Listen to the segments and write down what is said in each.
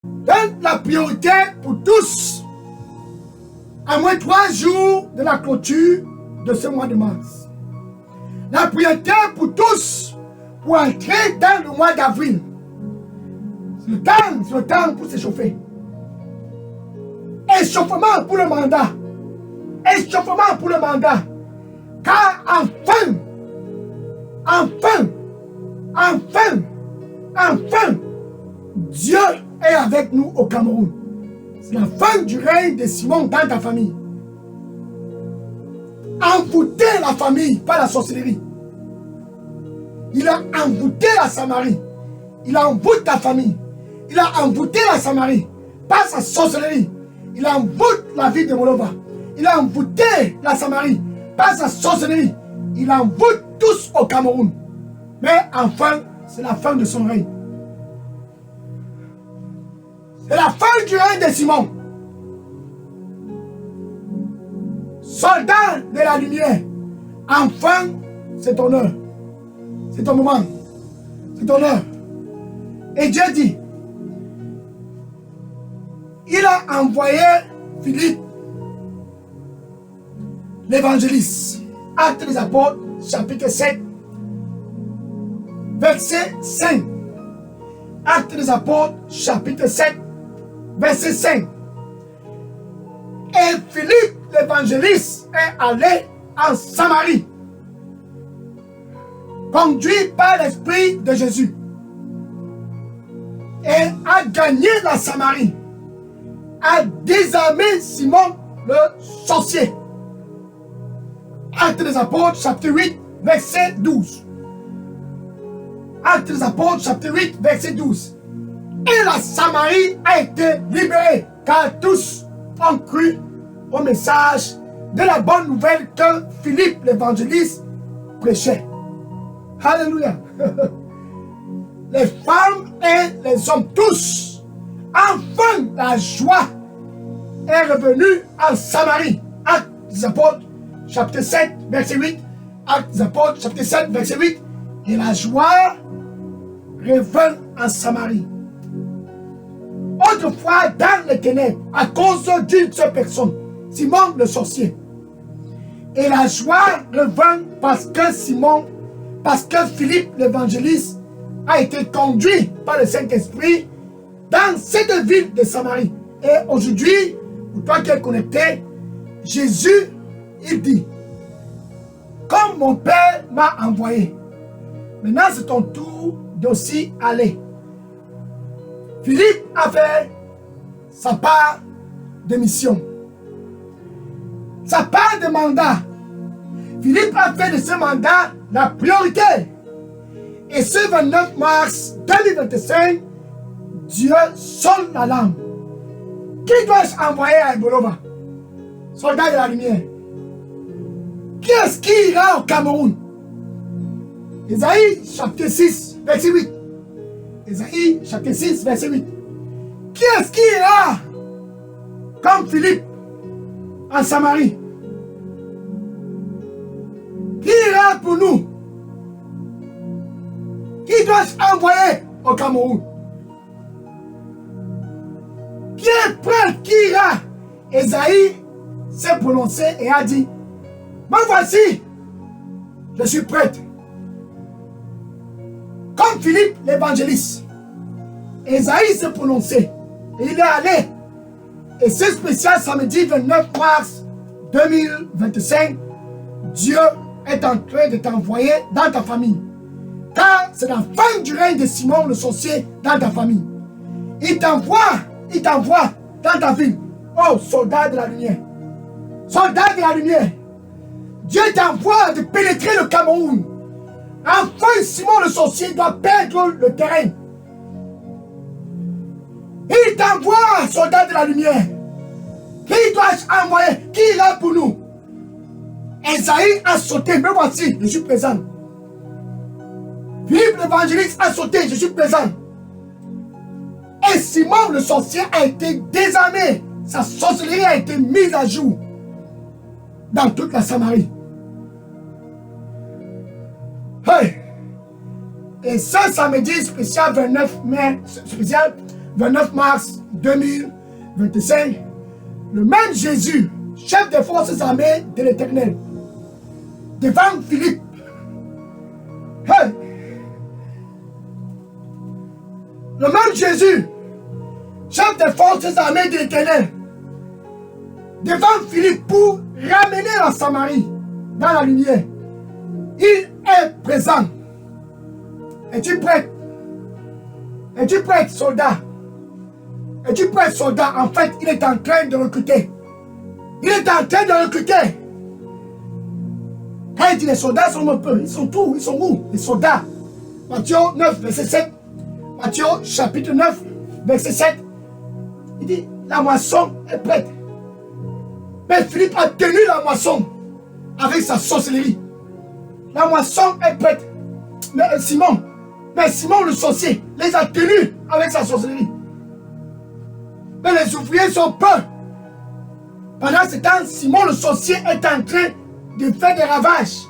Donne la priorité pour tous. À moins 3 jours de la clôture de ce mois de mars. La priorité pour tous pour entrer dans le mois d'avril. C'est le temps pour s'échauffer. Échauffement pour le mandat. Échauffement pour le mandat. Car enfin, Dieu est avec nous au Cameroun. C'est la fin du règne de Simon dans ta famille. Envoûté la famille par la sorcellerie. Il a envoûté la Samarie. Il envoûte ta famille. Il a envoûté la Samarie par sa sorcellerie. Il envoûte la ville de Molova. Il a envoûté la Samarie par sa sorcellerie. Il envoûte tous au Cameroun. Mais enfin, c'est la fin de son règne. C'est la fin du règne de Simon. Soldat de la lumière. Enfin, c'est ton heure. C'est ton moment. C'est ton heure. Et Dieu dit, il a envoyé Philippe, l'évangéliste. Actes des Apôtres, chapitre 7, verset 5. Actes des Apôtres, chapitre 7, verset 5. Et Philippe, l'évangéliste, est allé en Samarie, conduit par l'Esprit de Jésus, et a gagné la Samarie, a désarmé Simon le sorcier. Actes des Apôtres, chapitre 8, verset 12. Actes des Apôtres, chapitre 8, verset 12. Et la Samarie a été libérée, car tous ont cru au message de la bonne nouvelle que Philippe l'évangéliste prêchait. Alléluia. Les femmes et les hommes tous, enfin la joie est revenue en Samarie. Actes des Apôtres, chapitre 7, verset 8. Actes des Apôtres, chapitre 7, verset 8. Et la joie revint en Samarie. Autrefois, dans les ténèbres, à cause d'une seule personne, Simon le sorcier. Et la joie revint parce que Philippe l'évangéliste a été conduit par le Saint-Esprit dans cette ville de Samarie. Et aujourd'hui, pour toi qui es connecté, Jésus, il dit, comme mon Père m'a envoyé, maintenant c'est ton tour d'aussi aller. Philippe a fait sa part de mission, sa part de mandat. Philippe a fait de ce mandat la priorité. Et ce 29 mars 2025, Dieu sonne la lampe. Qui dois-je envoyer à Bolova? Soldat de la lumière. Qui est-ce qui ira au Cameroun? Ésaïe chapitre 6, verset 8. Ésaïe chapitre 6, verset 8. Qui est-ce qui ira comme Philippe en Samarie? Qui ira pour nous? Qui doit-je envoyer au Cameroun? Qui est prêt? Qui ira? Ésaïe s'est prononcé et a dit, me voici, je suis prête. Comme Philippe l'évangéliste, Ésaïe s'est prononcé et il est allé. Et ce spécial samedi 29 mars 2025, Dieu est en train de t'envoyer dans ta famille. Car c'est la fin du règne de Simon le sorcier dans ta famille. Il t'envoie dans ta ville. Oh, soldat de la lumière. Soldat de la lumière. Dieu t'envoie de pénétrer le Cameroun. Enfin, Simon le sorcier doit perdre le terrain. Il t'envoie, soldat de la lumière. Qui dois-je envoyer? Qui est là pour nous? Esaïe a sauté, me voici, je suis présent. Philippe l'évangéliste a sauté, je suis présent. Et Simon le sorcier a été désarmé. Sa sorcellerie a été mise à jour dans toute la Samarie. Hey. Et ce samedi spécial 29 mai, spécial 29 mars 2025, le même Jésus, chef des forces armées de l'Éternel, devant Philippe, hey, le même Jésus, chef des forces armées de l'Éternel, devant Philippe pour ramener la Samarie dans la lumière. Il est présent. Es-tu prêt? Es-tu prêt, soldat? Es-tu prêt, soldat? En fait, il est en train de recruter. Il est en train de recruter. Quand il dit les soldats sont un peu, ils sont tous, ils sont où? Les soldats. Matthieu 9, verset 7. Matthieu chapitre 9, verset 7. Il dit, la moisson est prête. Mais Philippe a tenu la moisson avec sa sorcellerie. La moisson est prête. Mais Simon le sorcier les a tenus avec sa sorcellerie. Mais les ouvriers sont peu. Pendant ce temps, Simon le sorcier est en train de faire des ravages.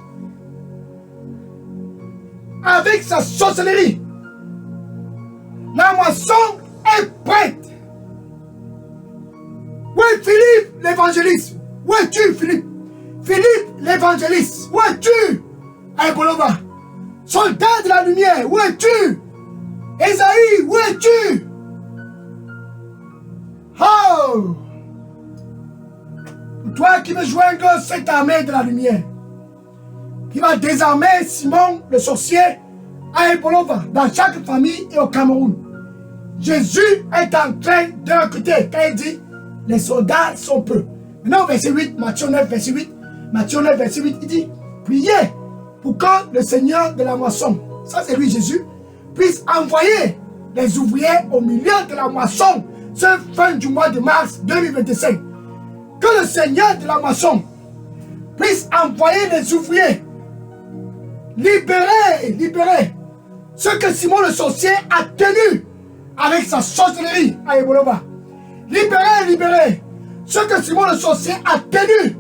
Avec sa sorcellerie. La moisson est prête. Où est Philippe l'évangéliste? Où es-tu, Philippe? Philippe l'évangéliste, où es-tu? Aïbolova, soldat de la lumière, où es-tu? Esaïe, où es-tu? Oh! Pour toi qui veux joindre cette armée de la lumière, qui va désarmer Simon le sorcier à Aïbolova, dans chaque famille et au Cameroun. Jésus est en train de recruter, quand il dit les soldats sont peu. Maintenant, verset 8, Matthieu 9, verset 8, Matthieu 9, verset 8, il dit, priez pour que le Seigneur de la moisson, ça c'est lui Jésus, puisse envoyer les ouvriers au milieu de la moisson, ce fin du mois de mars 2025. Que le Seigneur de la moisson puisse envoyer les ouvriers, libérer ce que Simon le sorcier a tenu avec sa sorcellerie à Ebolova. Libérer ce que Simon le sorcier a tenu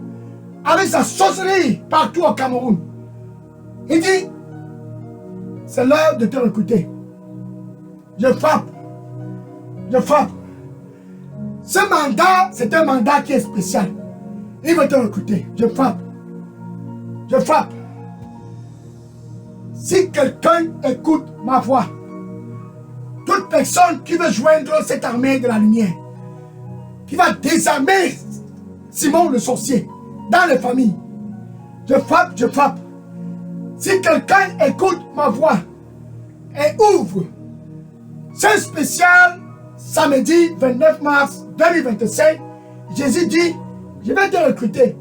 avec sa sorcellerie partout au Cameroun. Il dit, c'est l'heure de te recruter. Je frappe. Ce mandat, c'est un mandat qui est spécial. Il veut te recruter. Je frappe. Si quelqu'un écoute ma voix, toute personne qui veut joindre cette armée de la lumière, qui va désarmer Simon le sorcier dans les familles, je frappe. Si quelqu'un écoute ma voix et ouvre ce spécial samedi 29 mars 2025, Jésus dit, je vais te recruter,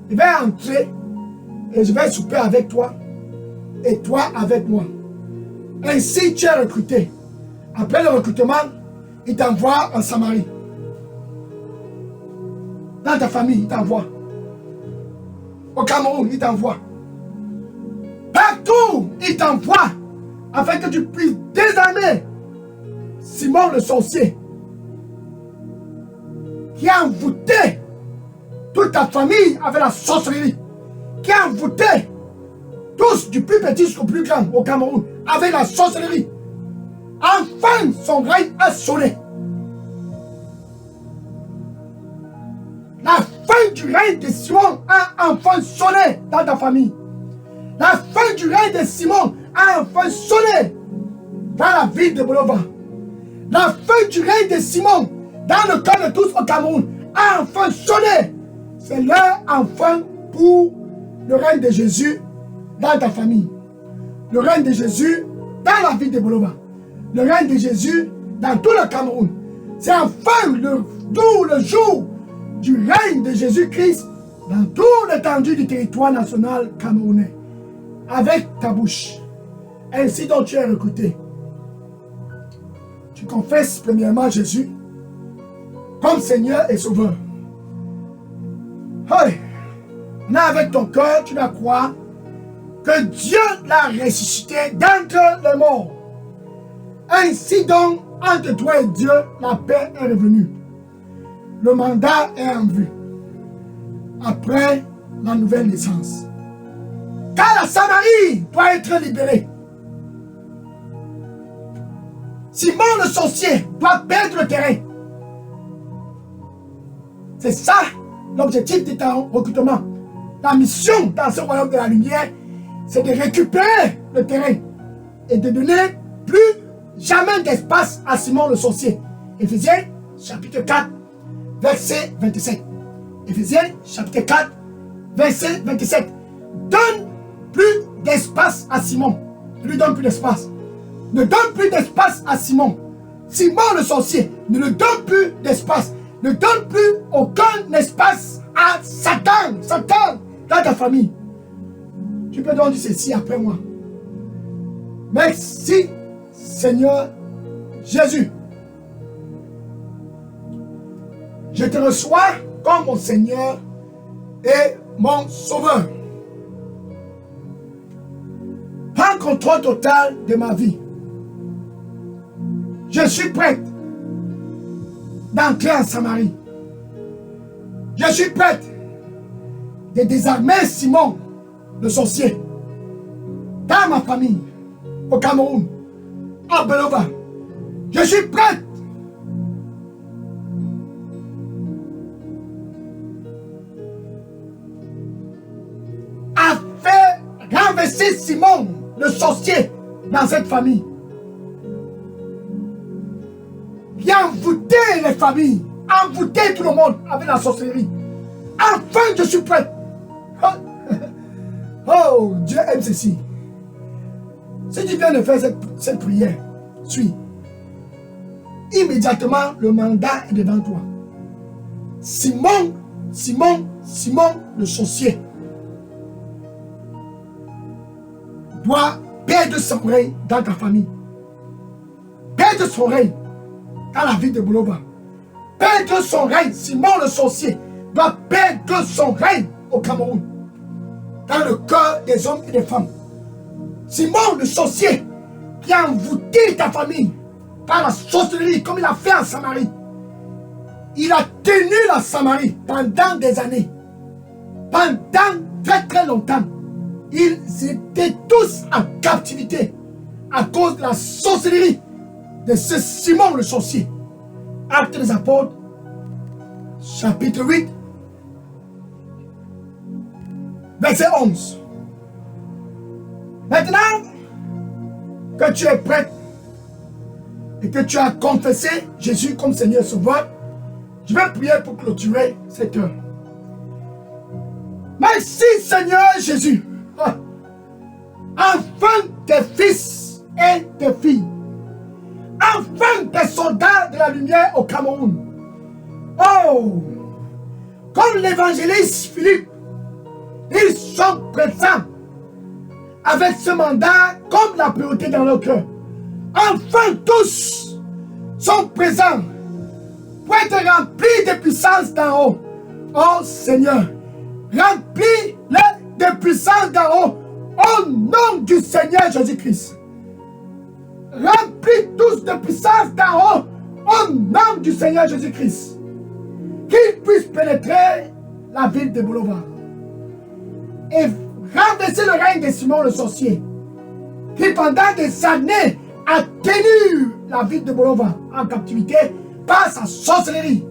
je vais entrer et je vais souper avec toi et toi avec moi. Ainsi tu es recruté. Après le recrutement, il t'envoie en Samarie. Dans ta famille, il t'envoie. Au Cameroun, il t'envoie. Partout, il t'envoie. Afin que tu puisses désarmer Simon le sorcier. Qui a envoûté toute ta famille avec la sorcellerie. Qui a envoûté tous, du plus petit jusqu'au plus grand au Cameroun, avec la sorcellerie. Enfin, son règne a sonné. La fin du règne de Simon a enfin sonné dans ta famille. La fin du règne de Simon a enfin sonné dans la ville de Bolova. La fin du règne de Simon dans le cœur de tous au Cameroun a enfin sonné. C'est l'heure enfin pour le règne de Jésus dans ta famille. Le règne de Jésus dans la ville de Bolova. Le règne de Jésus dans tout le Cameroun. C'est enfin le jour du règne de Jésus-Christ dans tout l'étendue du territoire national camerounais. Avec ta bouche. Ainsi dont tu es recruté. Tu confesses premièrement Jésus comme Seigneur et Sauveur. Hey. Là, avec ton cœur, tu dois croire que Dieu l'a ressuscité d'entre les morts. Ainsi donc, entre toi et Dieu, la paix est revenue. Le mandat est en vue. Après la nouvelle naissance. Car la Samarie doit être libérée. Simon le sorcier doit perdre le terrain. C'est ça l'objectif de ton recrutement. La mission dans ce royaume de la lumière, c'est de récupérer le terrain et de donner plus jamais d'espace à Simon le sorcier. Éphésiens chapitre 4, verset 27. Éphésiens chapitre 4, verset 27. Donne plus d'espace à Simon. Ne lui donne plus d'espace. Ne donne plus d'espace à Simon. Simon le sorcier, ne lui donne plus d'espace. Ne donne plus aucun espace à Satan. Satan dans ta famille. Tu peux donc dire ceci après moi. Merci Seigneur Jésus. Je te reçois comme mon Seigneur et mon Sauveur. Prends contrôle total de ma vie. Je suis prête d'entrer en Samarie. Je suis prête de désarmer Simon, le sorcier, dans ma famille, au Cameroun, à Belova. Je suis prête à faire renverser Simon, le sorcier, dans cette famille. Et envoûter les familles, envoûter tout le monde avec la sorcellerie. Enfin, je suis prête. Oh, Dieu aime ceci. Si tu viens de faire cette prière, suis. Immédiatement, le mandat est devant toi. Simon, le sorcier, doit perdre son règne dans ta famille. Perdre son règne dans la ville de Bouloba. Perdre son règne, Simon le sorcier doit perdre son règne au Cameroun. Dans le cœur des hommes et des femmes. Simon le sorcier qui a envoûté ta famille par la sorcellerie comme il a fait en Samarie. Il a tenu la Samarie pendant des années. Pendant très très longtemps. Ils étaient tous en captivité à cause de la sorcellerie de ce Simon le sorcier. Actes des Apôtres, chapitre 8, verset 11. Maintenant que tu es prête et que tu as confessé Jésus comme Seigneur Sauveur, je vais prier pour clôturer cette heure. Merci Seigneur Jésus. Enfin tes fils et tes filles. Enfin tes soldats de la lumière au Cameroun. Oh! Comme l'évangéliste Philippe, ils sont présents avec ce mandat comme la priorité dans leur cœur. Enfin tous sont présents pour être remplis de puissance d'en haut. Oh Seigneur, remplis-les de puissance d'en haut au nom du Seigneur Jésus-Christ. Remplis tous de puissance d'en haut au nom du Seigneur Jésus-Christ. Qu'ils puissent pénétrer la ville de Boulova et renverser le règne de Simon le sorcier, qui pendant des années a tenu la ville de Boulova en captivité par sa sorcellerie.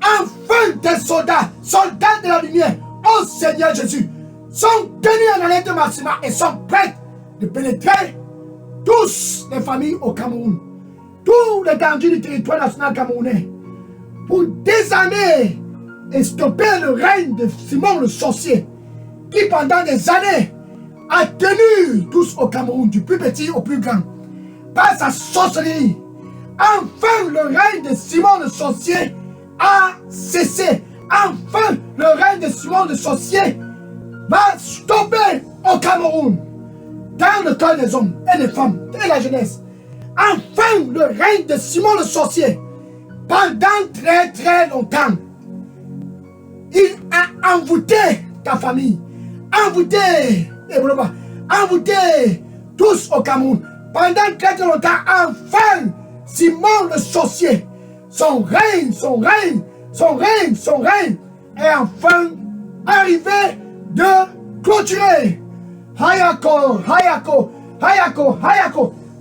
Enfin des soldats de la lumière, ô Seigneur Jésus, sont tenus en haleine de Massima et sont prêts de pénétrer tous les familles au Cameroun, tous les dangers du territoire national camerounais, pour désarmer et stopper le règne de Simon le sorcier, qui pendant des années a tenu tous au Cameroun, du plus petit au plus grand, par sa sorcellerie. Enfin, le règne de Simon le sorcier a cessé. Enfin, le règne de Simon le sorcier va stopper au Cameroun, dans le cœur des hommes et des femmes et la jeunesse. Enfin, le règne de Simon le sorcier, pendant très très longtemps, il a envoûté ta famille, envoûté les Bouloba, envoûté tous au Cameroun. Pendant très très longtemps, enfin, Simon le sorcier, son règne est enfin arrivé de clôturer. Hayako,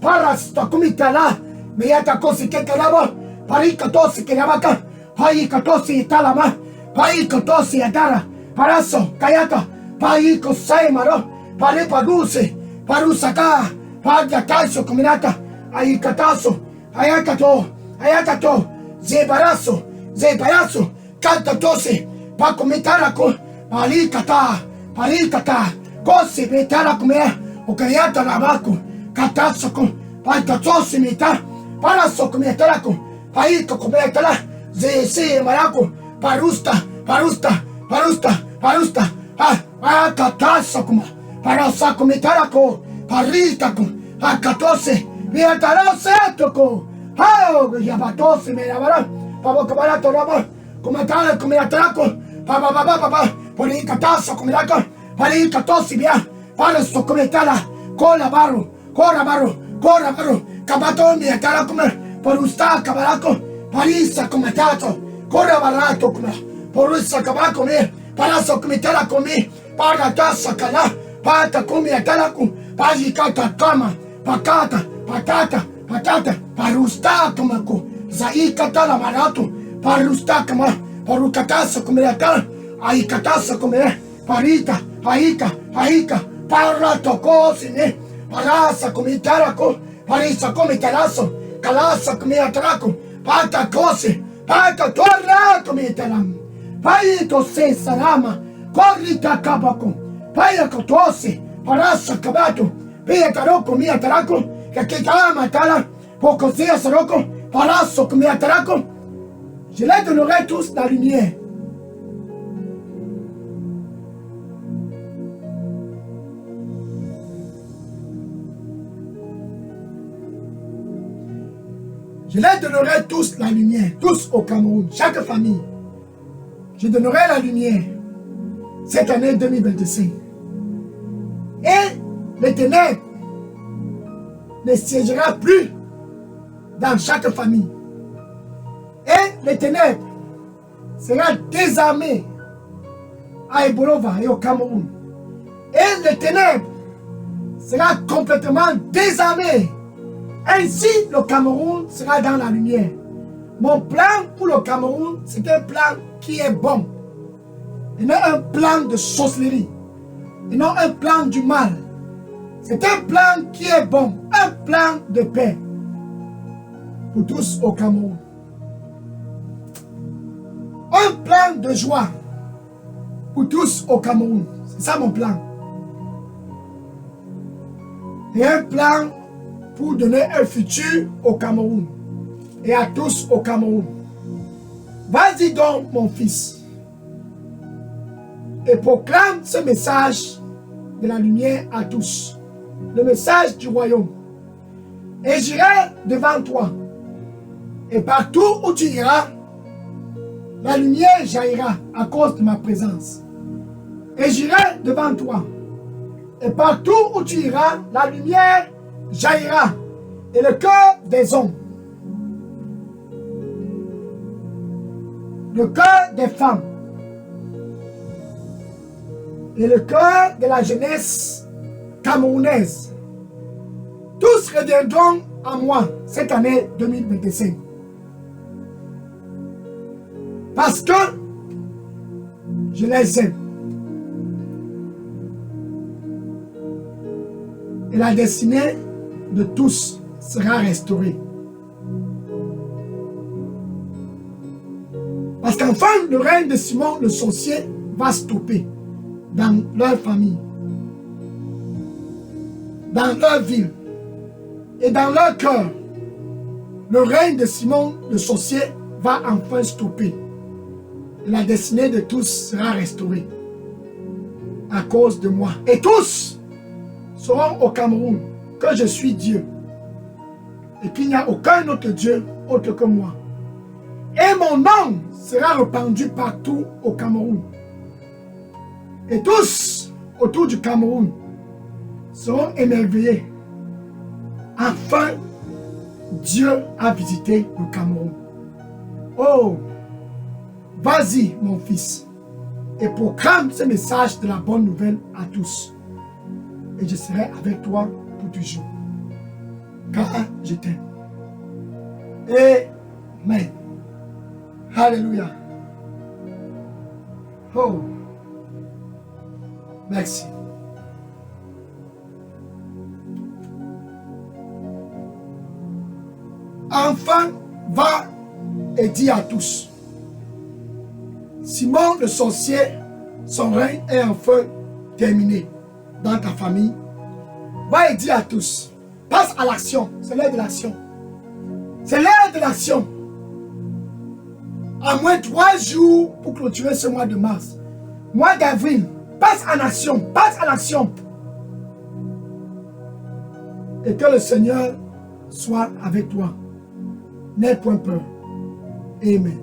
parasta kumitala, meyata kosi kekalabo, parikatosi kelabaka, paikatosi italama, paikatosi yadara, paraso, kayaka, paiko saimaro, paripadusi, parusaka, pagataso kuminata, aikataso, ayakato, ayakato, zebaraso, zebaraso, kantatose, pakumitarako, palikata, palikata, kosi betara kumea, ukayata rabaku, katasoko, paikatosi mita, paraso kumitarako, paiko kumetala, zese marako, parusta, parusta, parusta, parusta, akataso kuma, parasa kumitarako, paritako, akatose, viatarose toko, hao, yabatose me lavara, pavocabarato rabo, kumatala kumitarako, papa, porikataso kumirako, parikatosi via, paraso kumitala, kolabaro, korabaro, kabato miatara kuma, porusta kabarako, parisa kumatato, korabarato kuma, porusa kabako me, paraso kumitala kumi, pagatasa kala, pata kumiatalaku, pajikata kama, pakata, patata, parusta kumako, zaikata la marato, parusta kama, parukatasa kumiatala, aikatasa kumire, parita, haika, parato kosine, parasa kumitarako, parisa kumitaraso, kalasa kumiatarako, pata kose, pata torra kumitaram, paito se sarama, korita kabako, paya kotose, parasa kabato, pia taroko miatarako, kakitama tala, poko sea saroko, paraso kumiatarako, je les donnerai tous la lumière. Je les donnerai tous la lumière, tous au Cameroun, chaque famille. Je donnerai la lumière cette année 2025. Et les ténèbres ne siégera plus dans chaque famille. Et les ténèbres seront désarmées à Ebolova et au Cameroun. Et les ténèbres seront complètement désarmées. Ainsi, le Cameroun sera dans la lumière. Mon plan pour le Cameroun, c'est un plan qui est bon. Et non un plan de sorcellerie. Et non un plan du mal. C'est un plan qui est bon. Un plan de paix. Pour tous au Cameroun. Un plan de joie. Pour tous au Cameroun. C'est ça mon plan. Et un plan pour donner un futur au Cameroun et à tous au Cameroun. Vas-y donc, mon fils, et proclame ce message de la lumière à tous, le message du royaume. Et j'irai devant toi, et partout où tu iras, la lumière jaillira à cause de ma présence. Et j'irai devant toi, et partout où tu iras, la lumière jaillira, et le cœur des hommes, le cœur des femmes, et le cœur de la jeunesse camerounaise, tous reviendront à moi cette année 2025. Parce que je les aime. Et la destinée de tous sera restaurée. Parce qu'enfin, le règne de Simon le sorcier va stopper dans leur famille, dans leur ville et dans leur cœur. Le règne de Simon le sorcier va enfin stopper. Et la destinée de tous sera restaurée à cause de moi. Et tous sauront au Cameroun que je suis Dieu et qu'il n'y a aucun autre Dieu autre que moi. Et mon nom sera répandu partout au Cameroun. Et tous autour du Cameroun seront émerveillés. Enfin, Dieu a visité le Cameroun. Oh, vas-y mon fils et proclame ce message de la bonne nouvelle à tous. Et je serai avec toi pour toujours. car je t'aime. Amen. Alléluia. Oh. Merci. Enfin, va et dis à tous. Simon le sorcier, son règne est enfin terminé dans ta famille. Va et dis à tous. Passe à l'action. C'est l'heure de l'action. C'est l'heure de l'action. À moins 3 jours pour clôturer ce mois de mars. Mois d'avril. Passe en action. Passe à l'action. Et que le Seigneur soit avec toi. N'aie point peur. Amen.